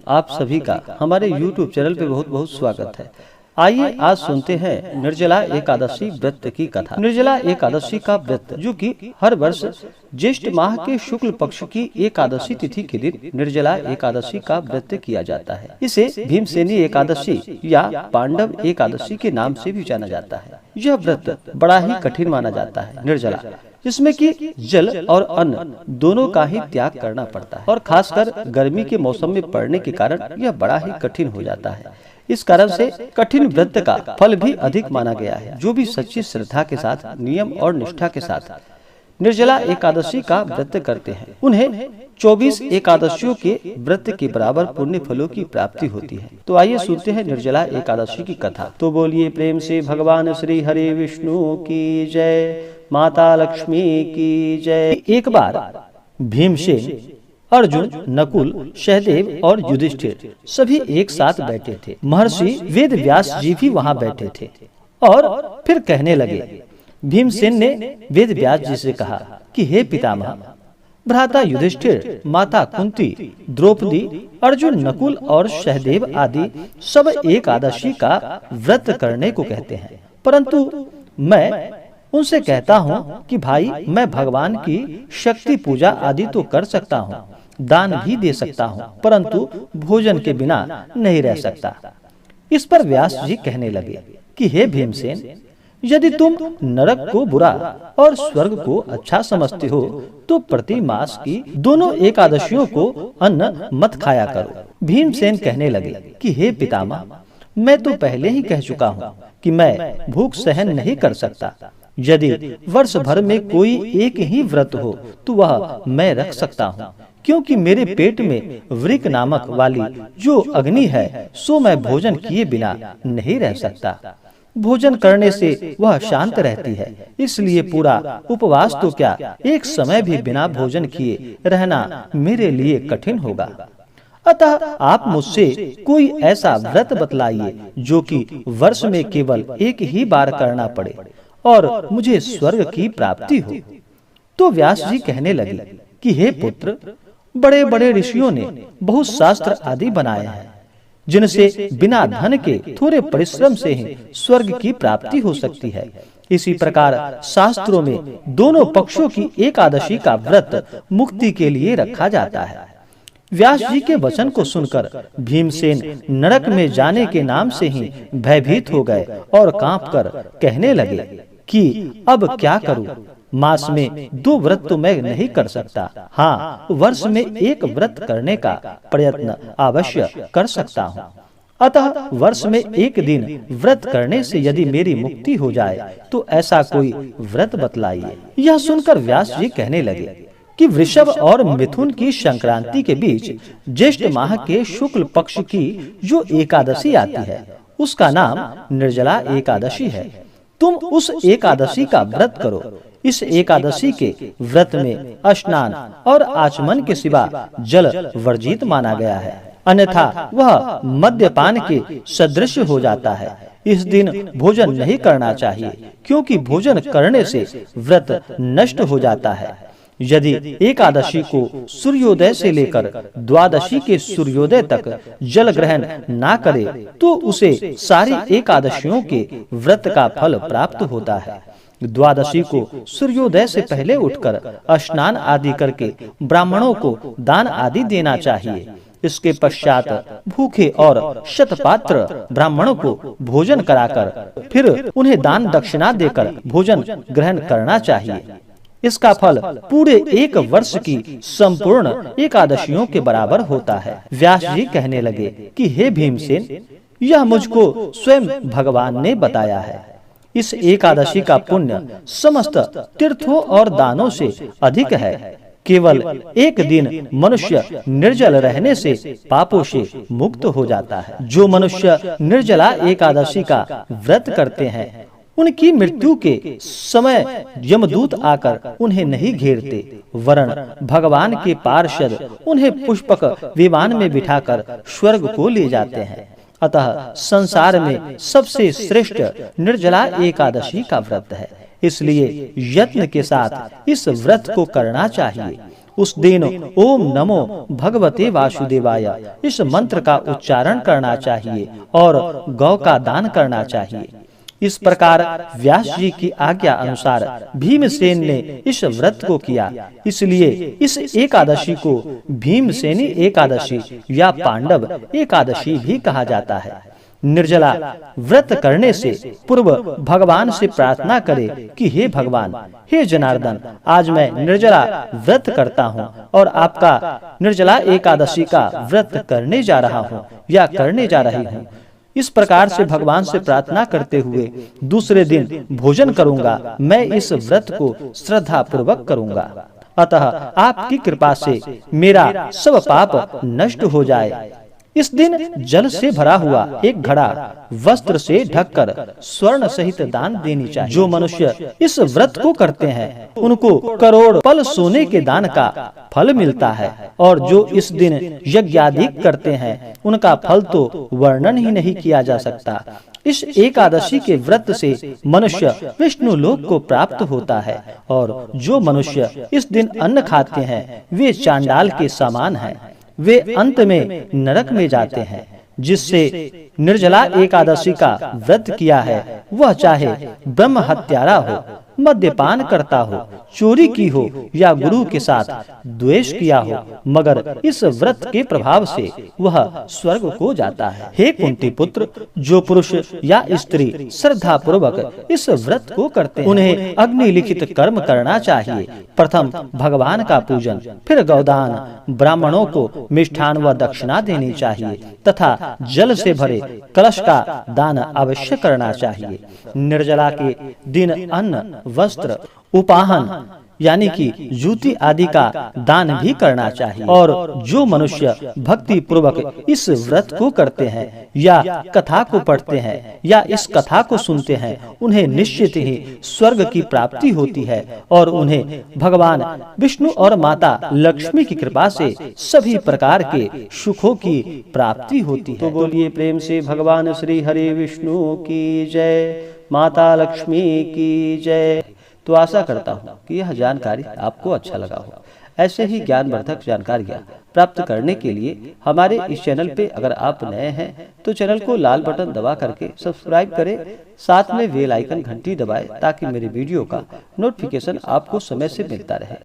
आप सभी का हमारे YouTube चैनल पे बहुत बहुत स्वागत है। आइए आज सुनते हैं निर्जला एकादशी व्रत की कथा। निर्जला एकादशी का व्रत जो कि हर वर्ष ज्येष्ठ माह के शुक्ल पक्ष की एकादशी तिथि के दिन निर्जला एकादशी का व्रत किया जाता है। इसे भीमसेनी एकादशी या पांडव एकादशी के नाम से भी जाना जाता है। यह व्रत बड़ा ही कठिन माना जाता है। निर्जला जिसमें कि जल और अन्न दोनों का ही त्याग करना पड़ता है और खासकर गर्मी के मौसम में पड़ने के कारण यह बड़ा ही कठिन हो जाता है। इस कारण से कठिन व्रत का फल भी अधिक माना गया है। जो भी सच्ची श्रद्धा के साथ, नियम और निष्ठा के साथ निर्जला एकादशी का व्रत करते हैं, उन्हें 24 एकादशियों के व्रत के बराबर पुण्य फलों की प्राप्ति होती है। तो आइए सुनते हैं निर्जला एकादशी की कथा। तो बोलिए प्रेम से भगवान श्री हरि विष्णु की जय, माता लक्ष्मी की जय। एक बार भीमसेन, अर्जुन, नकुल, सहदेव और युधिष्ठिर सभी एक साथ बैठे थे। महर्षि वेद व्यास जी भी वहां बैठे थे और फिर कहने लगे। भीमसेन ने वेद व्यास जी से कहा कि हे पितामह, भ्राता युधिष्ठिर, माता कुंती, द्रौपदी, अर्जुन, नकुल और सहदेव आदि सब एकादशी का व्रत करने को कहते हैं, परंतु मैं उनसे कहता हूँ कि भाई, मैं भगवान की शक्ति पूजा आदि तो कर सकता हूँ, दान भी दे सकता हूँ, परंतु भोजन के बिना नहीं रह सकता। इस पर व्यास जी कहने लगे कि हे भीमसेन, यदि तुम नरक को बुरा और स्वर्ग को अच्छा समझते हो तो प्रति मास की दोनों एकादशियों को अन्न मत खाया करो। भीमसेन कहने लगे कि हे पितामह, मैं तो पहले ही कह चुका हूँ कि मैं भूख सहन नहीं कर सकता। यदि वर्ष भर में कोई एक ही व्रत हो तो वह मैं रख सकता हूँ, क्योंकि मेरे पेट में वृक नामक वाली जो अग्नि है सो मैं भोजन किए बिना नहीं रह सकता। भोजन करने से वह शांत रहती है, इसलिए पूरा उपवास तो क्या, एक समय भी बिना भोजन किए रहना मेरे लिए कठिन होगा। अतः आप मुझसे कोई ऐसा व्रत बतलाइए जो कि वर्ष में केवल एक ही बार करना पड़े और मुझे स्वर्ग की प्राप्ति हो। तो व्यास जी कहने लगे कि हे पुत्र, बड़े बड़े ऋषियों ने बहुत शास्त्र आदि बनाए हैं, जिनसे बिना धन के थोड़े परिश्रम से ही स्वर्ग की प्राप्ति हो सकती है। इसी प्रकार शास्त्रों में दोनों पक्षों की एकादशी का व्रत मुक्ति के लिए रखा जाता है। व्यास जी के वचन को सुनकर भीमसेन नरक में जाने के नाम से ही भयभीत हो गए और कांपकर कहने लगे कि अब क्या करूं? मास में 2 व्रत तो मैं नहीं कर सकता, हाँ, वर्ष में एक व्रत करने का प्रयत्न अवश्य कर सकता हूँ। अतः वर्ष में एक दिन व्रत करने से यदि मेरी मुक्ति हो जाए तो ऐसा कोई व्रत बतलाइए। यह सुनकर व्यास जी कहने लगे कि वृषभ और मिथुन की संक्रांति के बीच ज्येष्ठ माह के शुक्ल पक्ष की जो एकादशी आती है उसका नाम निर्जला एकादशी है। तुम उस एकादशी का व्रत करो। इस एकादशी के व्रत में स्नान और आचमन के सिवा जल वर्जित माना गया है, अन्यथा वह मद्यपान के सदृश हो जाता है। इस दिन भोजन नहीं करना चाहिए, क्योंकि भोजन करने से व्रत नष्ट हो जाता है। यदि एकादशी को सूर्योदय से लेकर द्वादशी के सूर्योदय तक जल ग्रहण ना करे तो उसे सारी एकादशियों के व्रत का फल प्राप्त होता है। द्वादशी को सूर्योदय से पहले उठकर स्नान आदि करके ब्राह्मणों को दान आदि देना चाहिए। इसके पश्चात भूखे और शतपात्र ब्राह्मणों को भोजन कराकर फिर उन्हें दान दक्षिणा देकर भोजन ग्रहण करना चाहिए। इसका फल पूरे एक वर्ष की संपूर्ण एकादशियों के बराबर होता है। व्यास जी कहने लगे कि हे भीमसेन, यह मुझको स्वयं भगवान ने बताया है। इस एकादशी का पुण्य समस्त तीर्थों और दानों से अधिक है। केवल एक दिन मनुष्य निर्जल रहने से पापों से मुक्त हो जाता है। जो मनुष्य निर्जला एकादशी का व्रत करते हैं उनकी मृत्यु के समय यमदूत आकर उन्हें नहीं घेरते, वरन भगवान के पार्षद उन्हें पुष्पक विमान में बिठाकर स्वर्ग को ले जाते हैं। अतः संसार में सबसे श्रेष्ठ निर्जला एकादशी का व्रत है, इसलिए यत्न के साथ इस व्रत को करना चाहिए। उस दिन ओम नमो भगवते वासुदेवाय इस मंत्र का उच्चारण करना चाहिए और गौ का दान करना चाहिए। इस प्रकार व्यास जी की आज्ञा अनुसार भीमसेन ने इस व्रत को किया। इसलिए इस एकादशी को भीमसेनी एकादशी या पांडव एकादशी भी कहा जाता है। निर्जला व्रत करने से पूर्व भगवान से प्रार्थना करे कि हे भगवान, हे जनार्दन, आज मैं निर्जला व्रत करता हूँ और आपका निर्जला एकादशी का व्रत करने जा रहा हूँ या करने जा रही हूँ। इस प्रकार से भगवान से प्रार्थना करते हुए दूसरे दिन भोजन करूंगा। मैं इस व्रत को श्रद्धा पूर्वक करूंगा। अतः आपकी कृपा से मेरा सब पाप नष्ट हो जाए। इस दिन जल से भरा हुआ एक घड़ा वस्त्र से ढककर स्वर्ण सहित दान देनी चाहिए। जो मनुष्य इस व्रत को करते हैं उनको करोड़ पल सोने के दान का फल मिलता है, और जो इस दिन यज्ञादि करते हैं उनका फल तो वर्णन ही नहीं किया जा सकता। इस एकादशी के व्रत से मनुष्य विष्णु लोक को प्राप्त होता है, और जो मनुष्य इस दिन अन्न खाते हैं वे चांडाल के समान हैं। वे अंत में नरक में जाते हैं। जिससे निर्जला एकादशी का व्रत किया है वह चाहे ब्रह्म हत्यारा हो, मद्यपान करता हो, चोरी की हो या गुरु के साथ द्वेष किया हो, मगर इस व्रत के प्रभाव से वह स्वर्ग को जाता है। हे कुंती पुत्र, जो पुरुष या स्त्री श्रद्धा पूर्वक इस व्रत को करते हैं उन्हें अग्नि लिखित कर्म करना चाहिए। प्रथम भगवान का पूजन, फिर गौदान, ब्राह्मणों को मिष्ठान व दक्षिणा देनी चाहिए तथा जल से भरे कलश का दान अवश्य करना चाहिए। निर्जला के दिन अन्न, वस्त्र, उपाहन यानी कि जूती आदि का दान भी करना चाहिए। और जो मनुष्य भक्ति पूर्वक इस व्रत को करते हैं या कथा को पढ़ते हैं या इस कथा को सुनते हैं उन्हें निश्चित ही स्वर्ग की प्राप्ति होती है, और उन्हें भगवान विष्णु और माता लक्ष्मी की कृपा से सभी प्रकार के सुखों की प्राप्ति होती है। तो बोलिए प्रेम से भगवान श्री हरि विष्णु की जय, माता लक्ष्मी की जय। तो आशा करता हूँ कि यह जानकारी आपको अच्छा लगा हो। ऐसे ही ज्ञानवर्धक जानकारियाँ प्राप्त करने के लिए हमारे इस चैनल पे अगर आप नए हैं तो चैनल को लाल बटन दबा करके सब्सक्राइब करें, साथ में बेल आइकन घंटी दबाएं ताकि मेरे वीडियो का नोटिफिकेशन आपको समय से मिलता रहे।